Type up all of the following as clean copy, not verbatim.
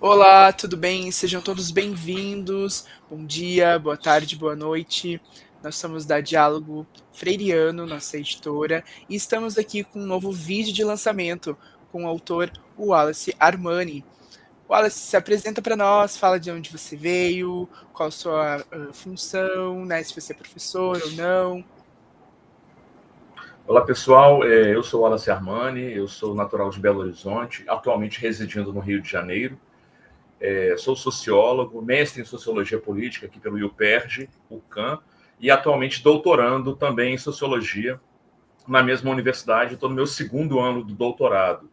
Olá, tudo bem? Sejam todos bem-vindos. Bom dia, boa tarde, boa noite. Nós somos da Diálogo Freiriano, nossa editora, e estamos aqui com um novo vídeo de lançamento com o autor Wallace Armani. Wallace, se apresenta para nós, fala de onde você veio, qual a sua função, né, se você é professor ou não. Olá pessoal, eu sou o Wallace Armani, eu sou natural de Belo Horizonte, atualmente residindo no Rio de Janeiro. Sou sociólogo, mestre em Sociologia Política aqui pelo UPERJ, UCAM, e atualmente doutorando também em Sociologia na mesma universidade. Estou no meu segundo ano do doutorado.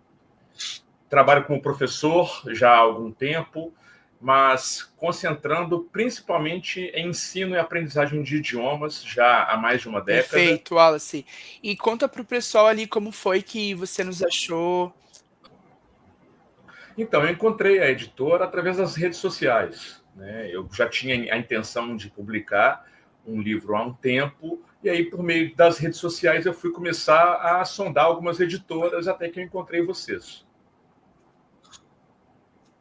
Trabalho como professor já há algum tempo, mas concentrando principalmente em ensino e aprendizagem de idiomas já há mais de uma década. Perfeito, Wallace. E conta para o pessoal ali como foi que você nos achou. Então, eu encontrei a editora através das redes sociais, né? Eu já tinha a intenção de publicar um livro há um tempo, e aí, por meio das redes sociais, eu fui começar a sondar algumas editoras até que eu encontrei vocês.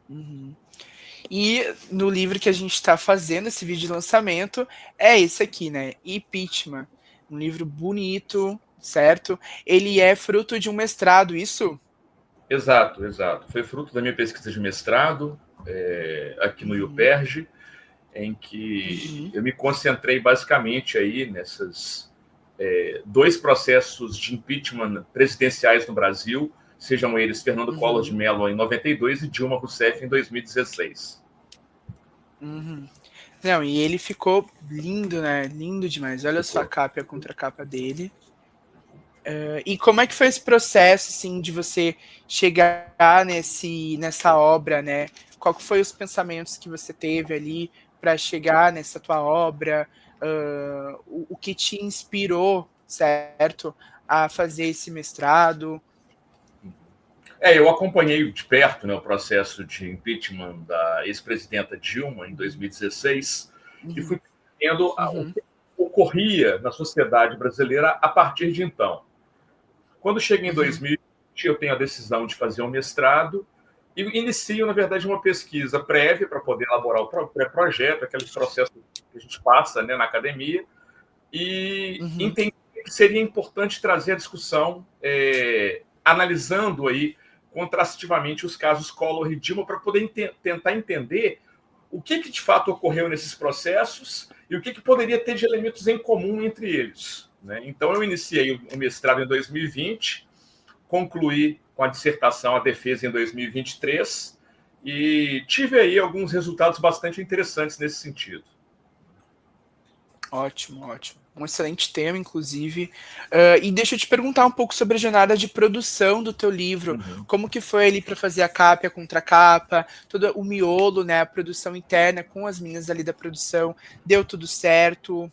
Uhum. E no livro que a gente está fazendo esse vídeo de lançamento é esse aqui, né? Impeachment. Um livro bonito, certo? Ele é fruto de um mestrado, isso? Exato, exato. Foi fruto da minha pesquisa de mestrado, aqui no Uhum, UPERJ, em que uhum, eu me concentrei basicamente aí nessas dois processos de impeachment presidenciais no Brasil, sejam eles Fernando Collor de uhum, Mello em 92 e Dilma Rousseff em 2016. uhum. Não, e ele ficou lindo, né? Lindo demais. Olha só a Ficou. capa e a contracapa dele. E como é que foi esse processo, assim, de você chegar nessa obra, né? Qual que foi os pensamentos que você teve ali para chegar nessa tua obra? O que te inspirou, certo, a fazer esse mestrado? Eu acompanhei de perto, né, o processo de impeachment da ex-presidenta Dilma em Uhum, 2016 e uhum, fui vendo o uhum, que ocorria na sociedade brasileira a partir de então. Quando chega em uhum, 2020, eu tenho a decisão de fazer um mestrado e inicio, na verdade, uma pesquisa prévia para poder elaborar o pré-projeto, aqueles processos que a gente passa, né, na academia, e uhum. entendi que seria importante trazer a discussão, analisando aí contrastivamente os casos Collor e Dilma para poder tentar entender o que de fato ocorreu nesses processos e o que poderia ter de elementos em comum entre eles. Né? Então, eu iniciei o mestrado em 2020, concluí com a dissertação, a defesa em 2023 e tive aí alguns resultados bastante interessantes nesse sentido. Ótimo, ótimo. Um excelente tema, inclusive. E deixa eu te perguntar um pouco sobre a jornada de produção do teu livro. Uhum. Como que foi ali para fazer a capa e a contracapa, todo o miolo, né, a produção interna com as meninas ali da produção. Deu tudo certo?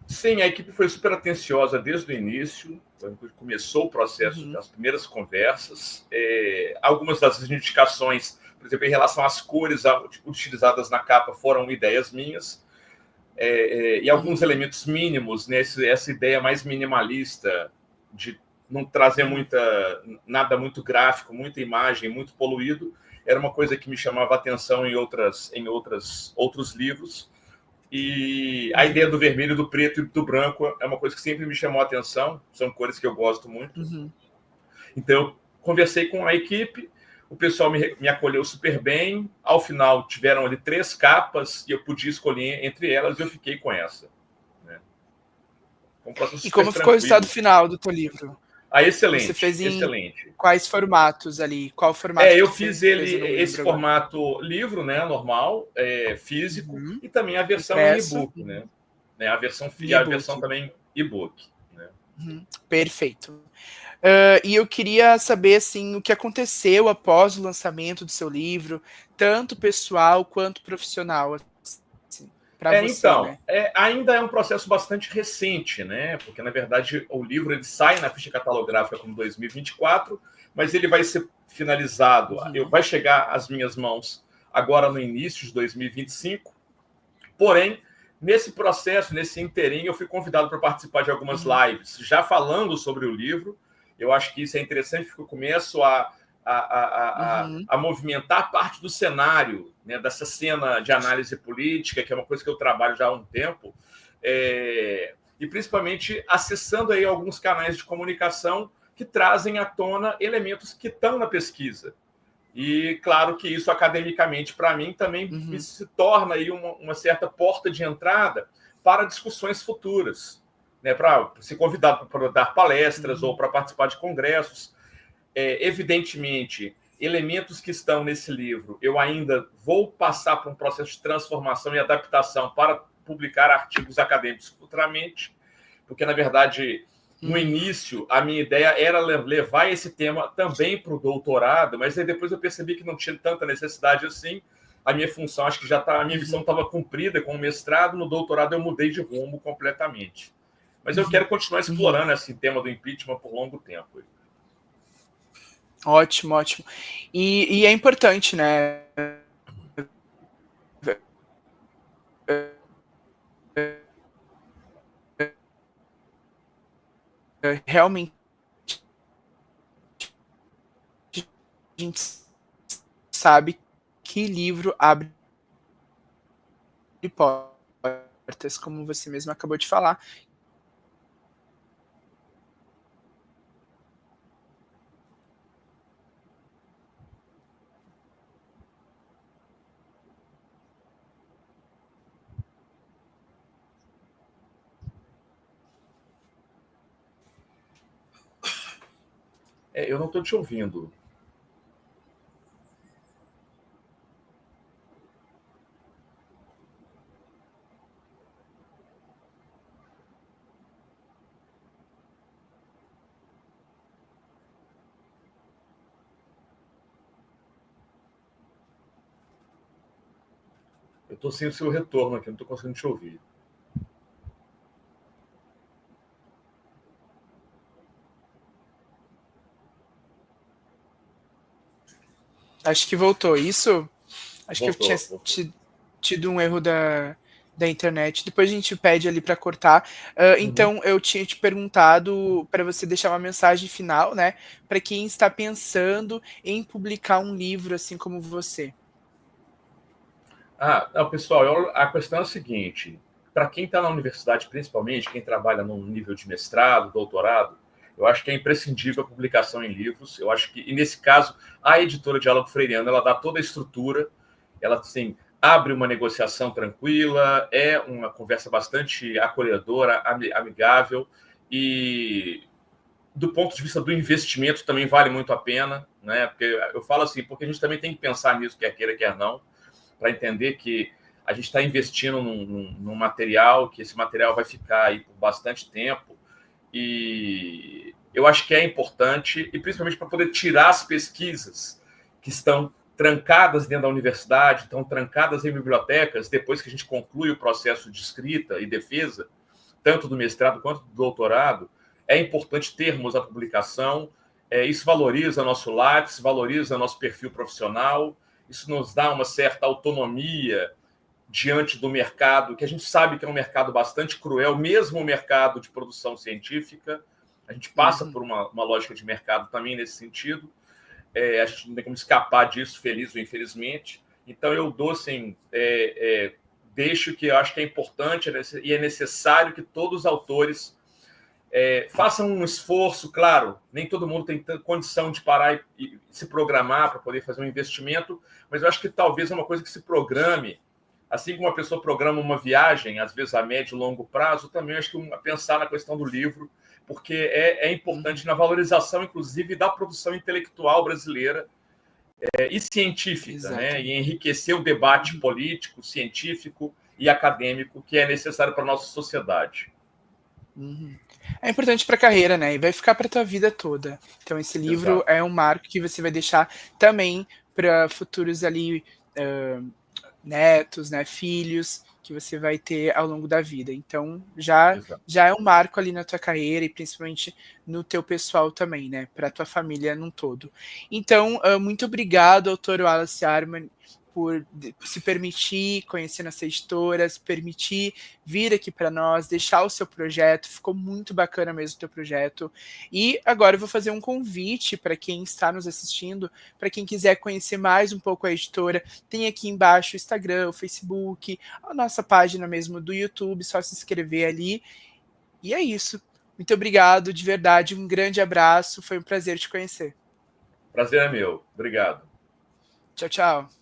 Sim, a equipe foi super atenciosa desde o início, quando começou o processo, Uhum, as primeiras conversas. Algumas das indicações, por exemplo, em relação às cores utilizadas na capa, foram ideias minhas. E alguns uhum, elementos mínimos, né, essa ideia mais minimalista de não trazer uhum, nada muito gráfico, muita imagem, muito poluído, era uma coisa que me chamava a atenção outros livros. E a ideia uhum, do vermelho, do preto e do branco é uma coisa que sempre me chamou a atenção, são cores que eu gosto muito. uhum. Então, eu conversei com a equipe, o pessoal me acolheu super bem. Ao final, tiveram ali 3 capas e eu podia escolher entre elas e eu fiquei com essa. Né? Foi um processo E super como ficou o resultado tranquilo. final do teu livro? Você Excelente, fez em excelente. quais formatos ali? Qual formato que Eu tu fiz fez? ele, Eu não esse lembro agora. formato livro, né, normal, físico, Uhum. e também a versão em Impresso, e-book, né? A versão, em e a versão e-book. também e-book. Né? Uhum. Perfeito. E eu queria saber assim, o que aconteceu após o lançamento do seu livro, tanto pessoal quanto profissional, assim, para você, Então, né? ainda é um processo bastante recente, né? Porque, na verdade, o livro ele sai na ficha catalográfica como 2024, mas ele vai ser finalizado, Uhum, vai chegar às minhas mãos agora no início de 2025. Porém, nesse processo, nesse inteirinho, eu fui convidado para participar de algumas uhum, lives, já falando sobre o livro. Eu acho que isso é interessante, porque eu começo a a movimentar parte do cenário, né, dessa cena de análise política, que é uma coisa que eu trabalho já há um tempo, e principalmente acessando aí alguns canais de comunicação que trazem à tona elementos que estão na pesquisa. E claro que isso academicamente, para mim, também se torna aí uma certa porta de entrada para discussões futuras, né, para ser convidado para dar palestras ou para participar de congressos. Evidentemente, elementos que estão nesse livro, eu ainda vou passar por um processo de transformação e adaptação para publicar artigos acadêmicos futuramente, porque, na verdade, no início, a minha ideia era levar esse tema também para o doutorado, mas aí depois eu percebi que não tinha tanta necessidade assim. A minha função, acho que já tá, a minha missão estava cumprida com o mestrado, no doutorado eu mudei de rumo completamente. Mas eu quero continuar explorando esse tema do impeachment por longo tempo. Ótimo, ótimo. E é importante, né? Realmente a gente sabe que livro abre portas, como você mesmo acabou de falar. Eu não estou te ouvindo. Eu estou sem o seu retorno aqui, não estou conseguindo te ouvir. Acho que voltou. Isso? Acho Voltou, que eu tinha tido um erro da internet. Depois a gente pede ali para cortar. Então, eu tinha te perguntado para você deixar uma mensagem final, né? Para quem está pensando em publicar um livro assim como você. Não, pessoal, a questão é a seguinte: para quem está na universidade, principalmente, quem trabalha num nível de mestrado, doutorado, eu acho que é imprescindível a publicação em livros. Eu acho que, e nesse caso, a editora Diálogo Freiriano, ela dá toda a estrutura, ela assim, abre uma negociação tranquila, é uma conversa bastante acolhedora, amigável, e do ponto de vista do investimento também vale muito a pena, né? Porque eu falo assim, porque a gente também tem que pensar nisso, quer queira, quer não, para entender que a gente está investindo num material, que esse material vai ficar aí por bastante tempo, e eu acho que é importante, e principalmente para poder tirar as pesquisas que estão trancadas dentro da universidade, estão trancadas em bibliotecas, depois que a gente conclui o processo de escrita e defesa, tanto do mestrado quanto do doutorado, é importante termos a publicação. Isso valoriza nosso Lattes, valoriza nosso perfil profissional, isso nos dá uma certa autonomia diante do mercado, que a gente sabe que é um mercado bastante cruel, mesmo o mercado de produção científica. A gente passa por uma lógica de mercado também nesse sentido. A gente não tem como escapar disso, feliz ou infelizmente. Então, eu dou, assim, deixo que eu acho que é importante e é necessário que todos os autores façam um esforço. Claro, nem todo mundo tem condição de parar e se programar para poder fazer um investimento, mas eu acho que talvez é uma coisa que se programe, assim como uma pessoa programa uma viagem, às vezes a médio e longo prazo, também acho que pensar na questão do livro, porque é importante na valorização, inclusive, da produção intelectual brasileira e científica, né? E enriquecer o debate político, científico e acadêmico que é necessário para a nossa sociedade. É importante para a carreira, né? E vai ficar para a tua vida toda. Então, esse livro é um marco que você vai deixar também para futuros ali netos, né, filhos, que você vai ter ao longo da vida. Então, já é um marco ali na tua carreira e principalmente no teu pessoal também, né, para a tua família num todo. Então, muito obrigado, doutor Wallace Arman, por se permitir conhecer nossa editora, se permitir vir aqui para nós, deixar o seu projeto. Ficou muito bacana mesmo o teu projeto. E agora eu vou fazer um convite para quem está nos assistindo, para quem quiser conhecer mais um pouco a editora, tem aqui embaixo o Instagram, o Facebook, a nossa página mesmo do YouTube, só se inscrever ali. E é isso. Muito obrigado, de verdade, um grande abraço, foi um prazer te conhecer. Prazer é meu. Obrigado. Tchau, tchau.